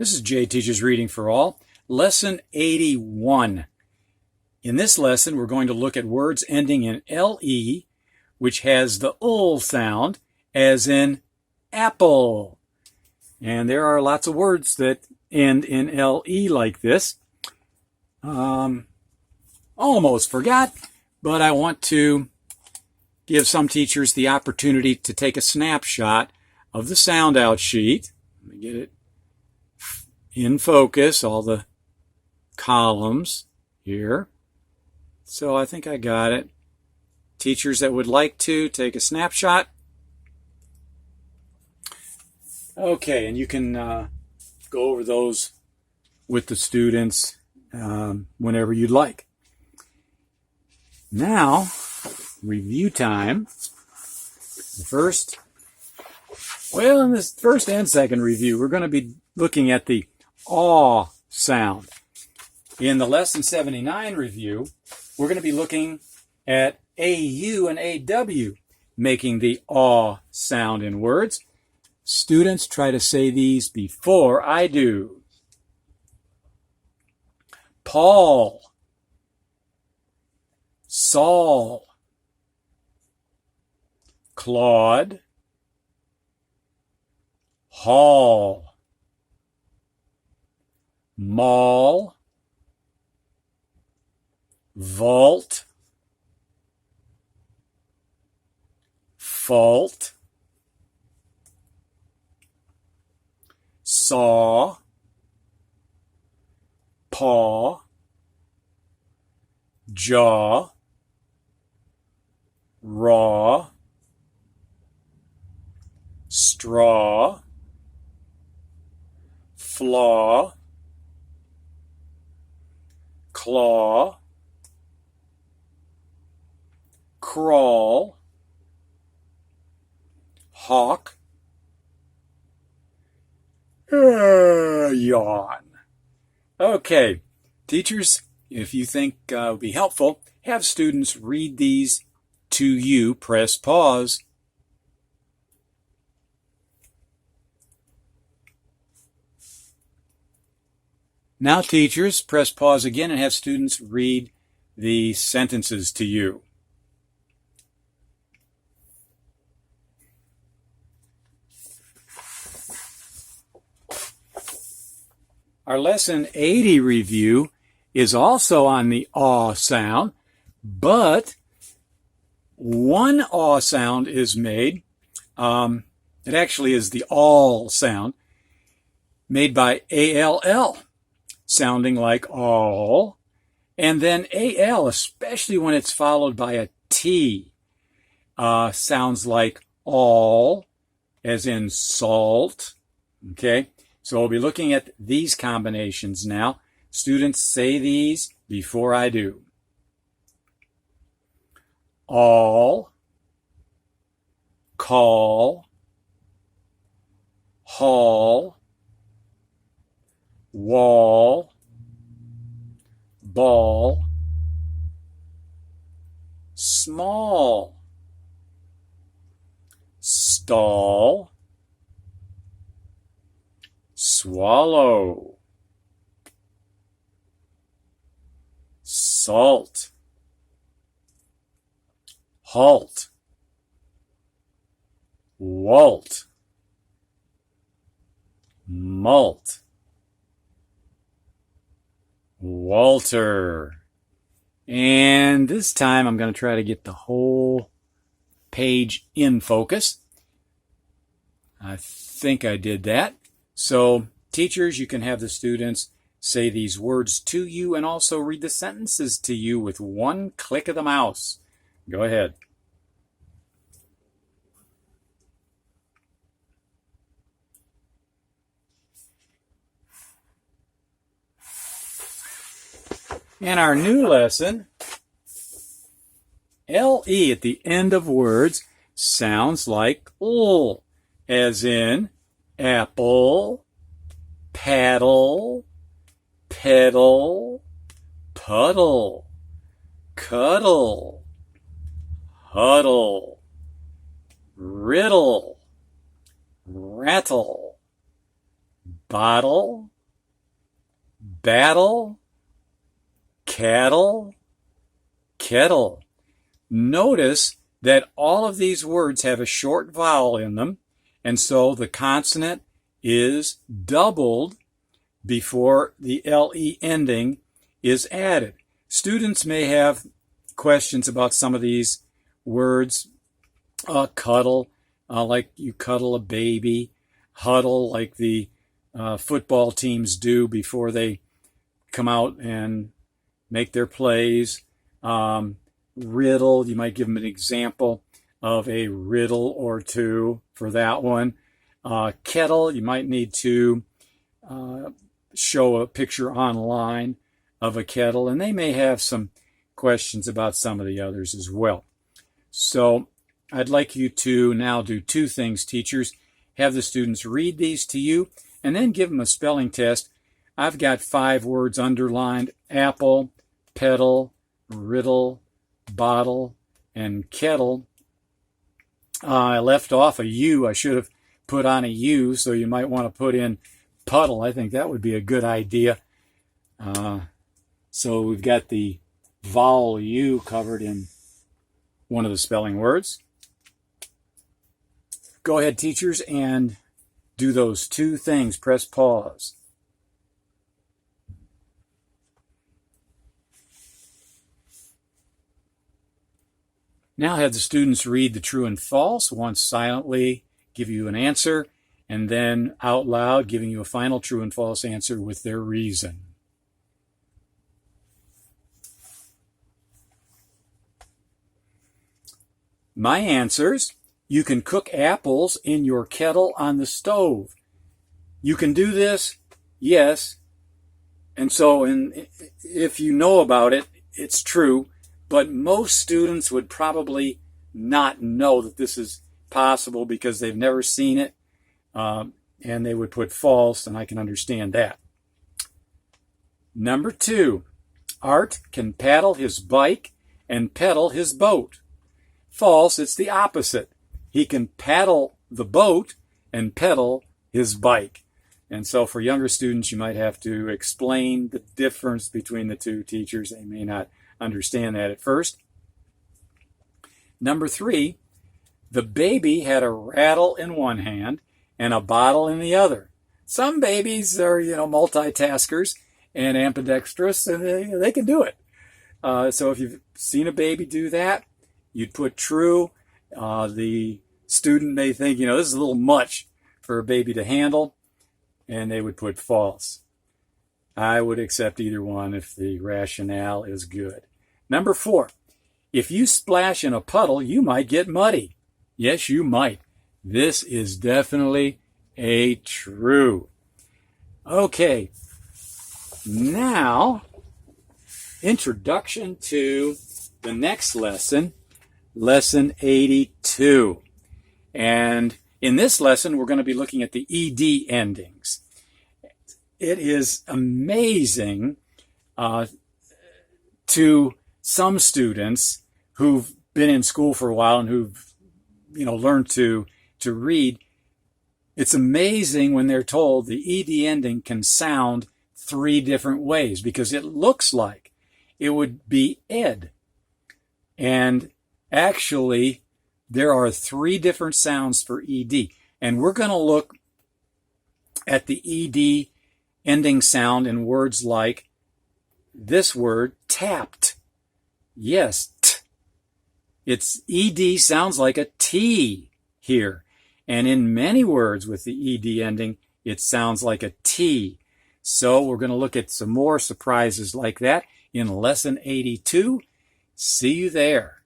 This is Jay Teaches Reading for All, Lesson 81. In this lesson, we're going to look at words ending in LE, which has the UL sound, as in apple. And there are lots of words that end in LE like this. Almost forgot, but I want to give some teachers the opportunity to take a snapshot of the sound out sheet. Let me get it in focus, all the columns here. So I think I got it. Teachers that would like to take a snapshot. Okay, and you can go over those with the students whenever you'd like. Now, review time. In this first and second review, we're going to be looking at the aw sound. In the Lesson 79 review, we're going to be looking at AU and AW, making the aw sound in words. Students, try to say these before I do. Paul, Saul, Claude, Hall, mall, vault, fault, saw, paw, jaw, raw, straw, flaw, claw, crawl, hawk, yawn. Okay, teachers, if you think it would be helpful, have students read these to you. Press pause. Now, teachers, press pause again and have students read the sentences to you. Our Lesson 80 review is also on the aw sound, but one aw sound is made. It actually is the all sound, made by ALL, sounding like all, and then AL, especially when it's followed by a T, sounds like all, as in salt. Okay, so we'll be looking at these combinations now. Students, say these before I do. All, call, haul, wall, ball, small, stall, swallow, salt, halt, walt, malt, Walter. And this time I'm going to try to get the whole page in focus. I think I did that. So, teachers, you can have the students say these words to you and also read the sentences to you with one click of the mouse. Go ahead. In our new lesson, LE at the end of words sounds like ul, as in apple, paddle, pedal, puddle, cuddle, huddle, riddle, rattle, bottle, battle, cattle, kettle. Notice that all of these words have a short vowel in them, and so the consonant is doubled before the LE ending is added. Students may have questions about some of these words. Cuddle, like you cuddle a baby. Huddle, like the football teams do before they come out and make their plays. Riddle, you might give them an example of a riddle or two for that one. Kettle, you might need to show a picture online of a kettle, and they may have some questions about some of the others as well. So I'd like you to now do two things, teachers. Have the students read these to you, and then give them a spelling test. I've got 5 words underlined: apple, pedal, riddle, bottle, and kettle. I left off a U. I should have put on a U, so you might want to put in puddle. I think that would be a good idea. So we've got the vowel U covered in one of the spelling words. Go ahead, teachers, and do those two things. Press pause. Now have the students read the true and false, once silently give you an answer, and then out loud giving you a final true and false answer with their reason. My answers: you can cook apples in your kettle on the stove. You can do this? Yes. And so if you know about it, it's true. But most students would probably not know that this is possible because they've never seen it. And they would put false, and I can understand that. Number 2, Art can paddle his bike and pedal his boat. False, it's the opposite. He can paddle the boat and pedal his bike. And so for younger students, you might have to explain the difference between the two, teachers. They may not understand that at first. Number 3, the baby had a rattle in one hand and a bottle in the other. Some babies are, multitaskers and ambidextrous, and they can do it. So if you've seen a baby do that, you'd put true. The student may think, this is a little much for a baby to handle, and they would put false. I would accept either one if the rationale is good. Number 4, if you splash in a puddle, you might get muddy. Yes, you might. This is definitely a true. Okay, now, introduction to the next lesson, lesson 82. And in this lesson, we're going to be looking at the ED endings. It is amazing to some students who've been in school for a while and who've, learned to read. It's amazing when they're told the ED ending can sound 3 different ways, because it looks like it would be ed. And actually, there are 3 different sounds for ED. And we're going to look at the ED ending sound in words like this word, tapped. Yes, t. Its ED sounds like a T here. And in many words with the ED ending, it sounds like a T. So we're going to look at some more surprises like that in lesson 82. See you there.